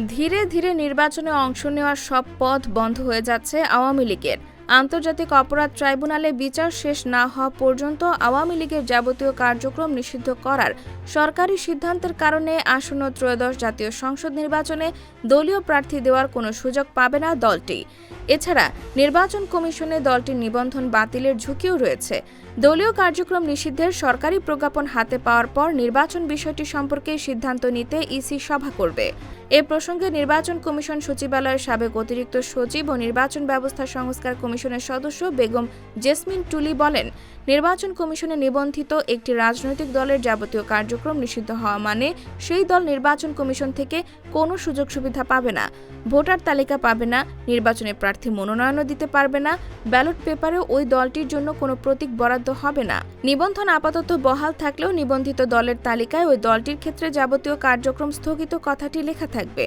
ধীরে ধীরে নির্বাচনে অংশ নেওয়ার সব পথ বন্ধ হয়ে যাচ্ছে আওয়ামী লীগের। আন্তর্জাতিক অপরাধ ট্রাইব্যুনালে বিচার শেষ না হওয়া পর্যন্ত আওয়ামী লীগের যাবতীয় কার্যক্রম নিষিদ্ধ করার সরকারি সিদ্ধান্তের কারণে আসন্ন ত্রয়োদশ জাতীয় সংসদ নির্বাচনে দলীয় প্রার্থী দেওয়ার কোনো সুযোগ পাবে না দলটি। এছাড়া নির্বাচন কমিশনে দলটির নিবন্ধন বাতিলের ঝুঁকিও রয়েছে। দলীয় কার্যক্রম নিষিদ্ধের সরকারি প্রজ্ঞাপন হাতে পাওয়ার পর নির্বাচন বিষয়টি সম্পর্কে সিদ্ধান্ত নিতে ইসি সভা করবে। এ প্রসঙ্গে নির্বাচন কমিশন সচিবালয়ের সাবেক অতিরিক্ত সচিব ও নির্বাচন ব্যবস্থা সংস্কার কমিশনের সদস্য বেগম জেসমিন টুলি বলেন, নির্বাচন কমিশনে নিবন্ধিত একটি রাজনৈতিক দলের যাবতীয় কার্যক্রম নিষিদ্ধ হওয়া মানে সেই দল নির্বাচন কমিশন থেকে কোনো সুযোগ সুবিধা পাবে না, ভোটার তালিকা পাবে না, নির্বাচনে প্রার্থী মনোনয়নও দিতে পারবে না, ব্যালট পেপারেও ওই দলটির জন্য কোনো প্রতীক বরাদ্দ হবে না। নিবন্ধন আপাতত বহাল থাকলেও নিবন্ধিত দলের তালিকায় ওই দলটির ক্ষেত্রে যাবতীয় কার্যক্রম স্থগিত কথাটি লেখা থাকবে।